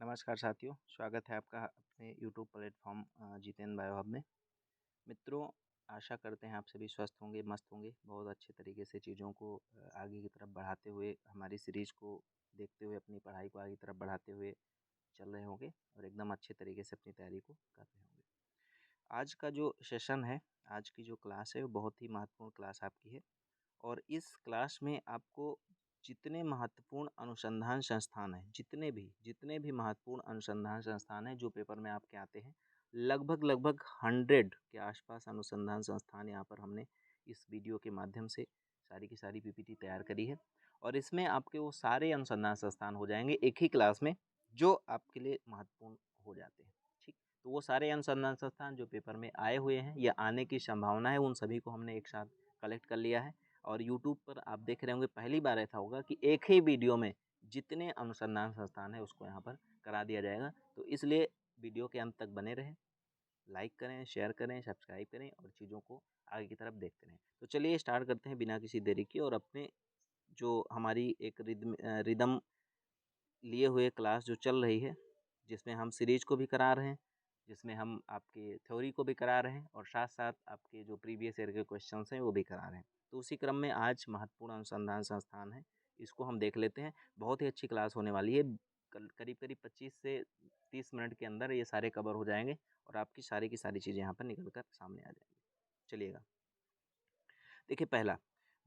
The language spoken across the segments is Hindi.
नमस्कार साथियों, स्वागत है आपका अपने YouTube platform Jitendra bio hub में। मित्रों, आशा करते हैं आप सभी स्वस्थ होंगे, मस्त होंगे, बहुत अच्छे तरीके से चीज़ों को आगे की तरफ बढ़ाते हुए, हमारी सीरीज़ को देखते हुए, अपनी पढ़ाई को आगे की तरफ बढ़ाते हुए चल रहे होंगे और एकदम अच्छे तरीके से अपनी तैयारी को कर रहे होंगे। आज का जो सेशन है, आज की जो क्लास है, वो बहुत ही महत्वपूर्ण क्लास आपकी है और इस क्लास में आपको जितने महत्वपूर्ण अनुसंधान संस्थान हैं, जितने भी महत्वपूर्ण अनुसंधान संस्थान हैं जो पेपर में आपके आते हैं, लगभग 100 के आसपास अनुसंधान संस्थान यहाँ पर हमने इस वीडियो के माध्यम से सारी की सारी पीपीटी तैयार करी है और इसमें आपके वो सारे अनुसंधान संस्थान हो जाएंगे एक ही क्लास में, जो आपके लिए महत्वपूर्ण हो जाते हैं। ठीक, तो वो सारे अनुसंधान संस्थान जो पेपर में आए हुए हैं या आने की संभावना है, उन सभी को हमने एक साथ कलेक्ट कर लिया है और यूट्यूब पर आप देख रहे होंगे, पहली बार ऐसा होगा कि एक ही वीडियो में जितने अनुसंधान संस्थान है उसको यहाँ पर करा दिया जाएगा। तो इसलिए वीडियो के अंत तक बने रहें, लाइक करें, शेयर करें, सब्सक्राइब करें और चीज़ों को आगे की तरफ देखते रहें। तो चलिए स्टार्ट करते हैं बिना किसी देरी के और अपने जो हमारी एक रिदम लिए हुए क्लास जो चल रही है, जिसमें हम सीरीज को भी करा रहे हैं, जिसमें हम आपके थ्योरी को भी करा रहे हैं और साथ साथ आपके जो प्रीवियस ईयर के क्वेश्चंस हैं वो भी करा रहे हैं। तो उसी क्रम में आज महत्वपूर्ण अनुसंधान संस्थान है, इसको हम देख लेते हैं। बहुत ही अच्छी क्लास होने वाली है, करीब करीब 25 से 30 मिनट के अंदर ये सारे कवर हो जाएंगे और आपकी सारी की सारी चीज़ें यहाँ पर निकल कर सामने आ जाएंगी। चलिएगा, देखिए पहला,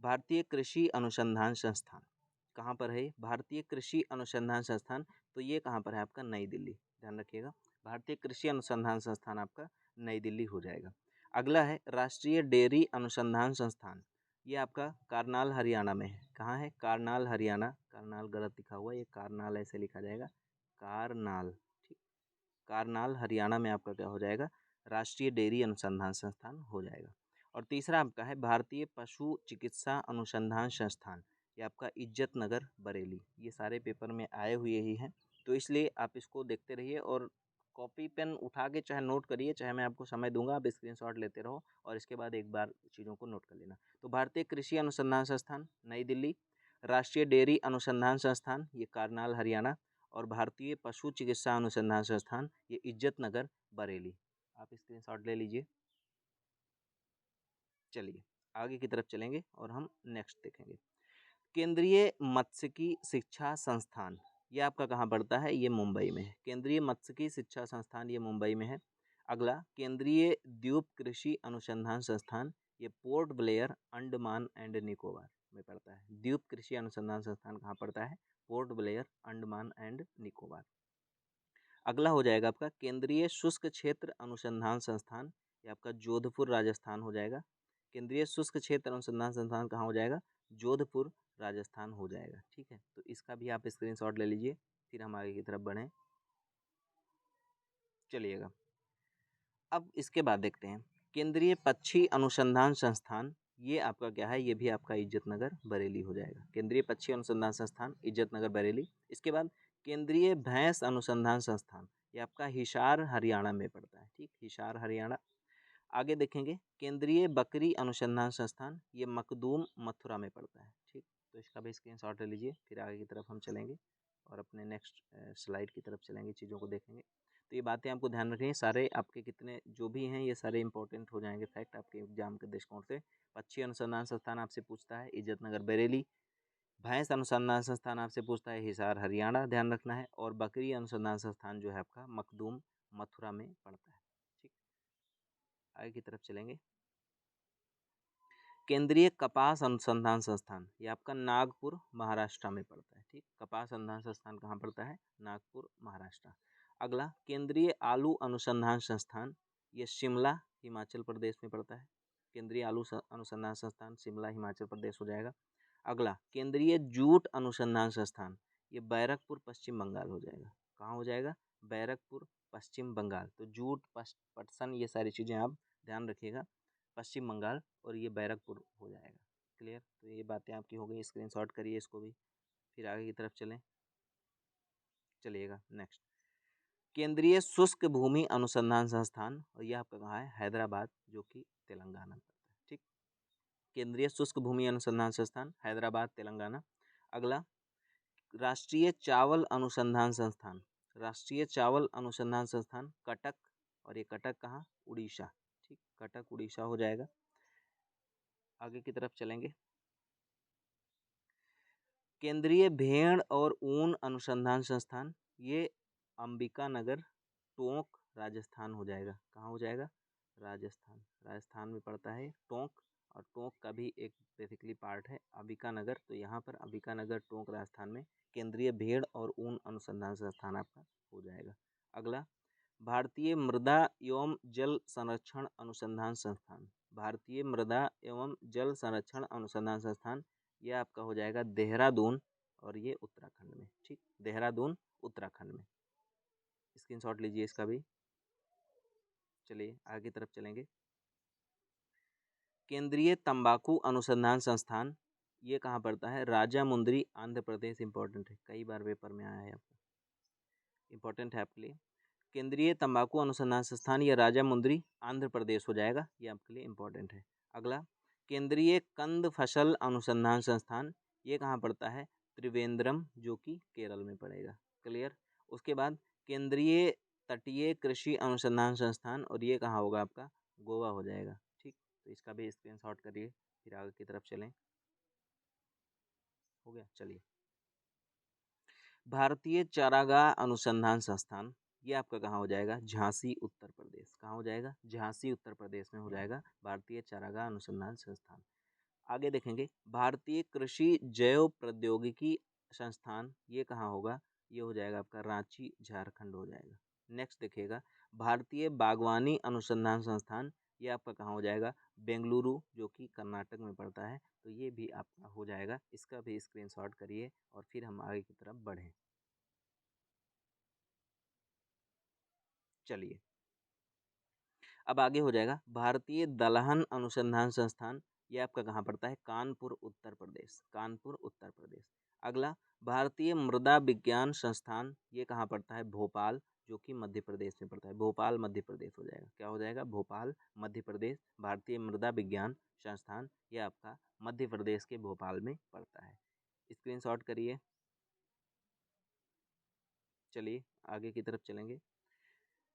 भारतीय कृषि अनुसंधान संस्थान कहाँ पर है? भारतीय कृषि अनुसंधान संस्थान, तो ये कहाँ पर है आपका? नई दिल्ली। ध्यान रखिएगा, भारतीय कृषि अनुसंधान संस्थान आपका नई दिल्ली हो जाएगा। अगला है राष्ट्रीय डेयरी अनुसंधान संस्थान, ये आपका करनाल हरियाणा में है। कहाँ है? करनाल हरियाणा। करनाल गलत लिखा हुआ है, ये करनाल ऐसे लिखा जाएगा, करनाल। ठीक, करनाल हरियाणा में आपका क्या हो जाएगा? राष्ट्रीय डेयरी अनुसंधान संस्थान हो जाएगा। और तीसरा आपका है भारतीय पशु चिकित्सा अनुसंधान संस्थान, ये आपका इज्जत नगर बरेली। ये सारे पेपर में आए हुए ही हैं, तो इसलिए आप इसको देखते रहिए और कॉपी पेन उठा के चाहे नोट करिए, चाहे मैं आपको समय दूंगा, आप स्क्रीनशॉट लेते रहो और इसके बाद एक बार चीज़ों को नोट कर लेना। तो भारतीय कृषि अनुसंधान संस्थान नई दिल्ली, राष्ट्रीय डेयरी अनुसंधान संस्थान ये करनाल हरियाणा और भारतीय पशु चिकित्सा अनुसंधान संस्थान ये इज्जत नगर बरेली। आप स्क्रीनशॉट ले लीजिए। चलिए आगे की तरफ चलेंगे और हम नेक्स्ट देखेंगे। केंद्रीय मत्स्यिकी शिक्षा संस्थान, ये आपका कहाँ पड़ता है? ये मुंबई में है। केंद्रीय मत्स्यिकी शिक्षा संस्थान ये मुंबई में है। अगला, केंद्रीय द्वीप कृषि अनुसंधान संस्थान, ये port Blair Andaman and Nicobar में पड़ता है। द्वीप कृषि अनुसंधान संस्थान कहाँ पड़ता है? Port Blair, Andaman and Nicobar. अगला हो जाएगा आपका केंद्रीय शुष्क क्षेत्र अनुसंधान संस्थान, ये आपका जोधपुर राजस्थान हो जाएगा। केंद्रीय शुष्क क्षेत्र अनुसंधान संस्थान कहाँ हो जाएगा? जोधपुर राजस्थान हो जाएगा। ठीक है, तो इसका भी आप स्क्रीनशॉट ले लीजिए, फिर हम आगे की तरफ बढ़ें। चलिएगा, अब इसके बाद देखते हैं केंद्रीय पक्षी अनुसंधान संस्थान, ये आपका क्या है? ये भी आपका इज्जत नगर बरेली हो जाएगा। केंद्रीय पक्षी अनुसंधान संस्थान इज्जत नगर बरेली। इसके बाद केंद्रीय भैंस अनुसंधान संस्थान, ये आपका हिसार हरियाणा में पड़ता है। ठीक, हिसार हरियाणा। आगे देखेंगे केंद्रीय बकरी अनुसंधान संस्थान, ये मखदूम मथुरा में पड़ता है। ठीक, तो इसका भी स्क्रीनशॉट ले लीजिए, फिर आगे की तरफ हम चलेंगे और अपने नेक्स्ट स्लाइड की तरफ चलेंगे, चीज़ों को देखेंगे। तो ये बातें आपको ध्यान रखनी है, सारे आपके कितने जो भी हैं ये सारे इंपॉर्टेंट हो जाएंगे फैक्ट आपके एग्जाम के दृष्टिकोण से। पक्षी अनुसंधान संस्थान आपसे पूछता है इज्जत नगर बरेली, भैंस अनुसंधान संस्थान आपसे पूछता है हिसार हरियाणा, ध्यान रखना है, और बकरी अनुसंधान संस्थान जो है आपका मखदूम मथुरा में पड़ता है। ठीक, आगे की तरफ चलेंगे। केंद्रीय कपास अनुसंधान संस्थान, ये आपका नागपुर महाराष्ट्र में पड़ता है। ठीक, कपास अनुसंधान संस्थान कहाँ पड़ता है? नागपुर महाराष्ट्र। अगला, केंद्रीय आलू अनुसंधान संस्थान, ये शिमला हिमाचल प्रदेश में पड़ता है। केंद्रीय आलू अनुसंधान संस्थान शिमला हिमाचल प्रदेश हो जाएगा। अगला, केंद्रीय जूट अनुसंधान संस्थान, ये बैरकपुर पश्चिम बंगाल हो जाएगा। कहाँ हो जाएगा? बैरकपुर पश्चिम बंगाल। तो जूट, पटसन, ये सारी चीज़ें आप ध्यान रखिएगा, पश्चिम बंगाल, और ये बैरकपुर हो जाएगा। क्लियर? तो ये बातें आपकी हो गई, स्क्रीनशॉट करिए इसको भी, फिर आगे की तरफ चलें। चलिएगा नेक्स्ट, केंद्रीय शुष्क भूमि अनुसंधान संस्थान, और यह आपका कहाँ है? हैदराबाद, जो कि तेलंगाना में पड़ता है। ठीक, केंद्रीय शुष्क भूमि अनुसंधान संस्थान हैदराबाद तेलंगाना। अगला, राष्ट्रीय चावल अनुसंधान संस्थान, राष्ट्रीय चावल अनुसंधान संस्थान कटक, और ये कटक कहाँ, उड़ीसा। ठीक, कटक उड़ीसा हो जाएगा। आगे की तरफ चलेंगे। केंद्रीय भेड़ और ऊन अनुसंधान संस्थान, ये अंबिका नगर, टोंक, राजस्थान हो जाएगा। कहाँ हो जाएगा, राजस्थान। राजस्थान में पड़ता है टोंक, और टोंक का भी एक बेसिकली पार्ट है अंबिका नगर। तो यहाँ पर अंबिका नगर, टोंक, राजस्थान में केंद्रीय भेड़ और ऊन अनुसंधान संस्थान आपका हो जाएगा। अगला, भारतीय मृदा एवं जल संरक्षण अनुसंधान संस्थान। भारतीय मृदा एवं जल संरक्षण अनुसंधान संस्थान, ये आपका हो जाएगा देहरादून, और ये उत्तराखंड में। ठीक, देहरादून उत्तराखंड में। स्क्रीनशॉट लीजिए इसका भी। चलिए आगे की तरफ चलेंगे। केंद्रीय तंबाकू अनुसंधान संस्थान, ये कहाँ पड़ता है, राजामुंदरी, आंध्र प्रदेश। इंपॉर्टेंट है, कई बार पेपर में आया है आपका, इंपॉर्टेंट है आपके लिए। केंद्रीय तंबाकू अनुसंधान संस्थान, ये राजामुंदरी, आंध्र प्रदेश हो जाएगा। ये आपके लिए इंपॉर्टेंट है। अगला, केंद्रीय कंद फसल अनुसंधान संस्थान, ये कहाँ पड़ता है, त्रिवेंद्रम, जो कि केरल में पड़ेगा। क्लियर। उसके बाद केंद्रीय तटीय कृषि अनुसंधान संस्थान, और ये कहाँ होगा आपका, गोवा हो जाएगा। ठीक, तो इसका भी स्क्रीनशॉट करिए, फिर आगे की तरफ चलें। हो गया, चलिए। भारतीय चारागाह अनुसंधान संस्थान, ये आपका कहाँ हो जाएगा, झांसी उत्तर प्रदेश। कहाँ हो जाएगा, झांसी उत्तर प्रदेश में हो जाएगा भारतीय चारागाह अनुसंधान संस्थान। आगे देखेंगे, भारतीय कृषि जैव प्रौद्योगिकी संस्थान, ये कहाँ होगा, ये हो जाएगा आपका रांची, झारखंड हो जाएगा। नेक्स्ट देखिएगा, भारतीय बागवानी अनुसंधान संस्थान, ये आपका कहाँ हो जाएगा, बेंगलुरु, जो कि कर्नाटक में पड़ता है। तो ये भी आपका हो जाएगा। इसका भी स्क्रीनशॉट करिए, और फिर हम आगे की तरफ बढ़ें। चलिए, अब आगे हो जाएगा, भारतीय दलहन अनुसंधान संस्थान, ये आपका कहाँ पड़ता है, कानपुर उत्तर प्रदेश। कानपुर उत्तर प्रदेश। अगला, भारतीय मृदा विज्ञान संस्थान, ये कहाँ पड़ता है, भोपाल, जो कि मध्य प्रदेश में पड़ता है। भोपाल मध्य प्रदेश हो जाएगा। क्या हो जाएगा, भोपाल मध्य प्रदेश। भारतीय मृदा विज्ञान संस्थान, ये आपका मध्य प्रदेश के भोपाल में पड़ता है। स्क्रीनशॉट करिए। चलिए आगे की तरफ चलेंगे।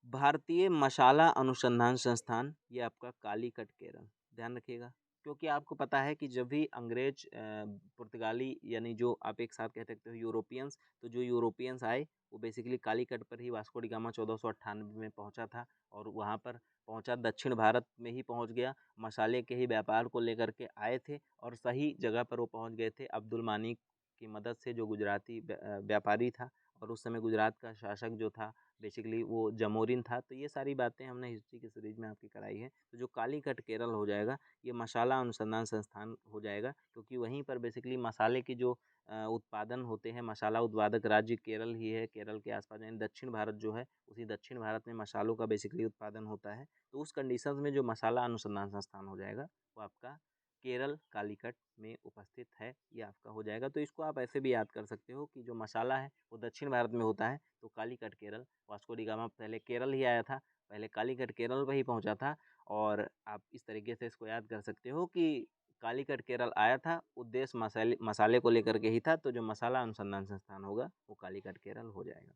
भारतीय मसाला अनुसंधान संस्थान, ये आपका कालीकट, केरल। ध्यान रखिएगा, क्योंकि आपको पता है कि जब भी अंग्रेज, पुर्तगाली, यानी जो आप एक साथ कह सकते हो यूरोपियंस, तो जो यूरोपियंस आए वो बेसिकली कालीकट पर ही, वास्को डी गामा 1498 में पहुंचा था, और वहां पर पहुंचा, दक्षिण भारत में ही पहुंच गया। मसाले के ही व्यापार को लेकर के आए थे, और सही जगह पर वो पहुंच गए थे अब्दुल मानिक की मदद से, जो गुजराती व्यापारी था, और उस समय गुजरात का शासक जो था बेसिकली वो जमोरिन था। तो ये सारी बातें हमने हिस्ट्री की सीरीज में आपकी कराई है। तो जो कालीकट केरल हो जाएगा, ये मसाला अनुसंधान संस्थान हो जाएगा, क्योंकि वहीं पर बेसिकली मसाले की जो उत्पादन होते हैं, मसाला उत्पादक राज्य केरल ही है। केरल के आसपास यानी दक्षिण भारत जो है, उसी दक्षिण भारत में मसालों का बेसिकली उत्पादन होता है। तो उस कंडीशंस में जो मसाला अनुसंधान संस्थान हो जाएगा, वो आपका केरल कालीकट में उपस्थित है। ये आपका हो जाएगा। तो इसको आप ऐसे भी याद कर सकते हो कि जो मसाला है वो दक्षिण भारत में होता है, तो Calicut Kerala. Vasco D gamma पहले केरल ही आया था, पहले कालीकट केरल पर ही पहुंचा था। और आप इस तरीके से इसको याद कर सकते हो कि कालीकट केरल आया था, उद्देश्य मसाले मसाले को लेकर के ही था। तो जो मसाला अनुसंधान संस्थान होगा वो कालीकट केरल हो जाएगा।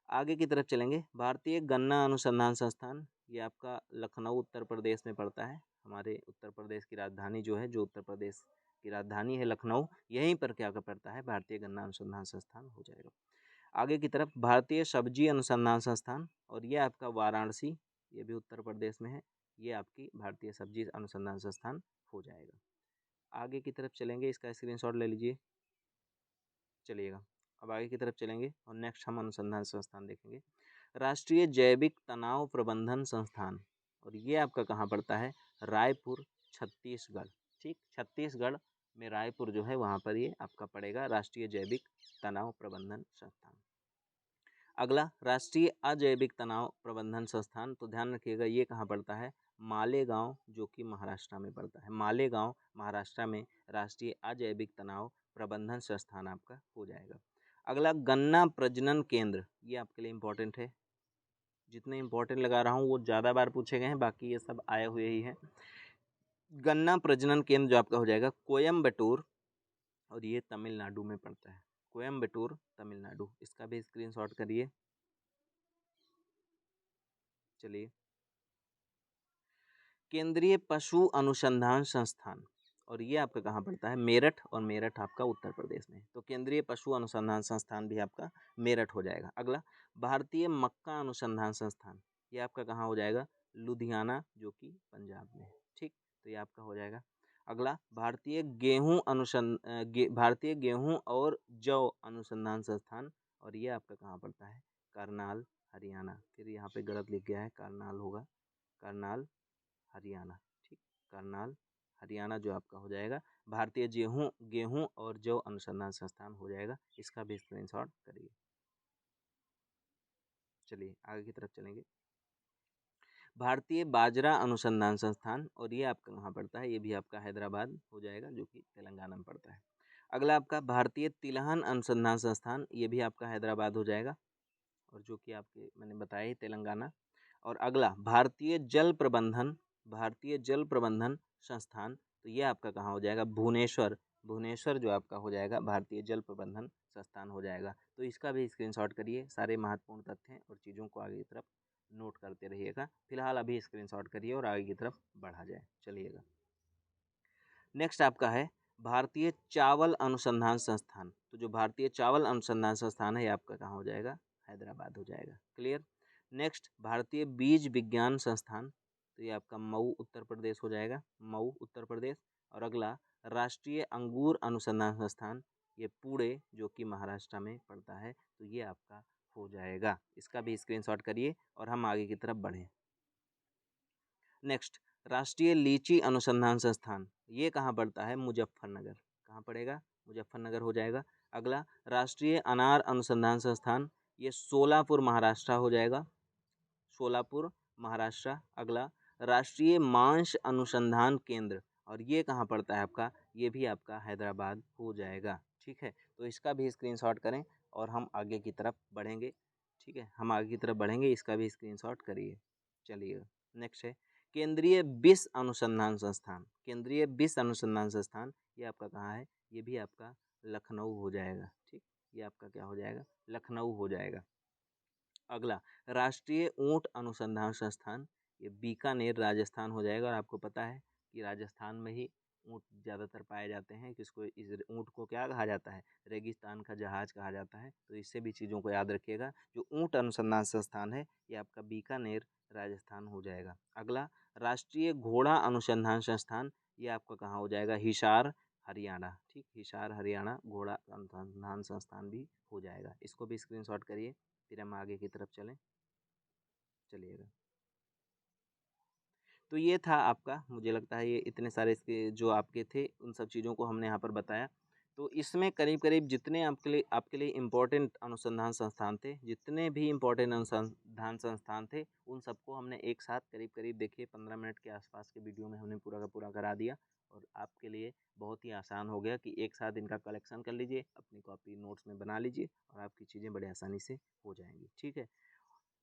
आगे की तरफ चलेंगे, भारतीय गन्ना अनुसंधान संस्थान, ये आपका लखनऊ उत्तर प्रदेश में पड़ता है। हमारे उत्तर प्रदेश की राजधानी जो है, जो उत्तर प्रदेश की राजधानी है लखनऊ, यहीं पर क्या पड़ता है, भारतीय गन्ना अनुसंधान संस्थान हो जाएगा। आगे की तरफ, भारतीय सब्जी अनुसंधान संस्थान, और ये आपका वाराणसी, ये भी उत्तर प्रदेश में है। ये आपकी भारतीय सब्जी अनुसंधान संस्थान हो जाएगा। आगे की तरफ चलेंगे, इसका स्क्रीनशॉट ले लीजिए। चलिएगा, अब आगे की तरफ चलेंगे, और नेक्स्ट हम अनुसंधान संस्थान देखेंगे, राष्ट्रीय जैविक तनाव प्रबंधन संस्थान, और ये आपका कहाँ पड़ता है, रायपुर, छत्तीसगढ़। ठीक, छत्तीसगढ़ में रायपुर जो है वहाँ पर ये आपका पड़ेगा, राष्ट्रीय जैविक तनाव प्रबंधन संस्थान। अगला, राष्ट्रीय अजैविक तनाव प्रबंधन संस्थान, तो ध्यान रखिएगा ये कहाँ पड़ता है, मालेगांव, जो कि महाराष्ट्र में पड़ता है। मालेगांव महाराष्ट्र में राष्ट्रीय अजैविक तनाव प्रबंधन संस्थान आपका हो जाएगा। अगला, गन्ना प्रजनन केंद्र, ये आपके लिए इंपॉर्टेंट है। जितने इंपॉर्टेंट लगा रहा हूँ वो ज़्यादा बार पूछे गए हैं, बाकी ये सब आए हुए ही हैं। गन्ना प्रजनन केंद्र जो आपका हो जाएगा कोयम्बटूर, और ये तमिलनाडु में पड़ता है। कोयम्बटूर तमिलनाडु, इसका भी स्क्रीनशॉट करिए। चलिए, केंद्रीय पशु अनुसंधान संस्थान, और ये आपका कहाँ पड़ता है? मेरठ, और मेरठ आपका उत्तर प्रदेश में। तो केंद्रीय पशु अनुसंधान संस्थान भी आपका मेरठ हो जाएगा। अगला, भारतीय मक्का अनुसंधान संस्थान, ये आपका कहाँ हो जाएगा? लुधियाना, जो कि पंजाब में है। ठीक, तो ये आपका हो जाएगा। अगला, भारतीय गेहूं और जौ अनुसंधान संस्थान, और ये आपका कहाँ पड़ता है? करनाल, हरियाणा। फिर यहाँ पे गलत लिख गया है, करनाल होगा, करनाल हरियाणा। ठीक, करनाल हरियाणा जो आपका हो जाएगा भारतीय गेहूं गेहूं और जौ अनुसंधान संस्थान हो जाएगा। इसका भी स्क्रीनशॉट करिए। चलिए आगे की तरफ चलेंगे। भारतीय बाजरा अनुसंधान संस्थान, और ये आपका कहाँ पड़ता है? ये भी आपका हैदराबाद हो जाएगा, जो कि तेलंगाना में पड़ता है। अगला आपका भारतीय तिलहन अनुसंधान संस्थान, ये भी आपका हैदराबाद हो जाएगा, और जो कि आपके मैंने बताया ही तेलंगाना। और अगला, भारतीय जल प्रबंधन संस्थान, तो ये आपका कहाँ हो जाएगा? भुवनेश्वर, भुवनेश्वर जो आपका हो जाएगा भारतीय जल प्रबंधन संस्थान हो जाएगा। तो इसका भी स्क्रीनशॉट करिए, सारे महत्वपूर्ण तथ्य हैं और चीज़ों को आगे की तरफ नोट करते रहिएगा। फिलहाल अभी स्क्रीनशॉट करिए और आगे की तरफ बढ़ा जाए। चलिएगा, नेक्स्ट आपका है भारतीय चावल अनुसंधान संस्थान। तो जो भारतीय चावल अनुसंधान संस्थान है, ये आपका कहाँ हो जाएगा? हैदराबाद हो जाएगा। क्लियर। नेक्स्ट, भारतीय बीज विज्ञान संस्थान, तो ये आपका मऊ उत्तर प्रदेश हो जाएगा, मऊ उत्तर प्रदेश। और अगला, राष्ट्रीय अंगूर अनुसंधान संस्थान, ये पुणे, जो कि महाराष्ट्र में पड़ता है, तो ये आपका हो जाएगा। इसका भी स्क्रीनशॉट करिए और हम आगे की तरफ बढ़ें। नेक्स्ट, राष्ट्रीय लीची अनुसंधान संस्थान, ये कहाँ पड़ता है? मुजफ्फरनगर। कहाँ पड़ेगा? मुजफ्फरनगर हो जाएगा। अगला, राष्ट्रीय अनार अनुसंधान संस्थान, ये सोलापुर महाराष्ट्र हो जाएगा, सोलापुर महाराष्ट्र। अगला, राष्ट्रीय मांस अनुसंधान केंद्र, और ये कहाँ पड़ता है आपका? ये भी आपका हैदराबाद हो जाएगा। ठीक है, तो इसका भी स्क्रीनशॉट करें और हम आगे की तरफ बढ़ेंगे। ठीक है, हम आगे की तरफ बढ़ेंगे, इसका भी स्क्रीनशॉट करिए। चलिए, नेक्स्ट है केंद्रीय विष अनुसंधान संस्थान, केंद्रीय विष अनुसंधान संस्थान, ये आपका कहाँ है? ये भी आपका लखनऊ हो जाएगा। ठीक, ये आपका क्या हो जाएगा? लखनऊ हो जाएगा। अगला, राष्ट्रीय ऊंट अनुसंधान संस्थान, ये बीकानेर राजस्थान हो जाएगा। और आपको पता है कि राजस्थान में ही ऊंट ज़्यादातर पाए जाते हैं, किसको, इस ऊंट को क्या कहा जाता है? रेगिस्तान का जहाज कहा जाता है। तो इससे भी चीज़ों को याद रखिएगा। जो ऊंट अनुसंधान संस्थान है, ये आपका बीकानेर राजस्थान हो जाएगा। अगला, राष्ट्रीय घोड़ा अनुसंधान संस्थान, ये आपका कहाँ हो जाएगा? हिसार हरियाणा। ठीक, हिसार हरियाणा घोड़ा अनुसंधान संस्थान भी हो जाएगा। इसको भी स्क्रीनशॉट करिए, फिर हम आगे की तरफ चलें। चलिएगा, तो ये था आपका, मुझे लगता है ये इतने सारे इसके जो आपके थे उन सब चीज़ों को हमने यहाँ पर बताया। तो इसमें करीब करीब जितने आपके लिए इम्पोर्टेंट अनुसंधान संस्थान थे, जितने भी इम्पोर्टेंट अनुसंधान संस्थान थे, उन सबको हमने एक साथ करीब करीब देखिए 15 मिनट के आसपास के वीडियो में हमने पूरा का पूरा करा दिया। और आपके लिए बहुत ही आसान हो गया कि एक साथ इनका कलेक्शन कर लीजिए, अपनी कॉपी नोट्स में बना लीजिए और आपकी चीज़ें बड़े आसानी से हो जाएंगी। ठीक है,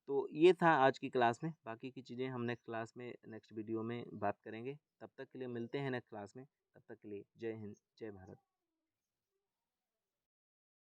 तो ये था आज की क्लास में। बाकी की चीज़ें हम नेक्स्ट क्लास में, नेक्स्ट वीडियो में बात करेंगे। तब तक के लिए मिलते हैं नेक्स्ट क्लास में। तब तक के लिए जय हिंद, जय भारत।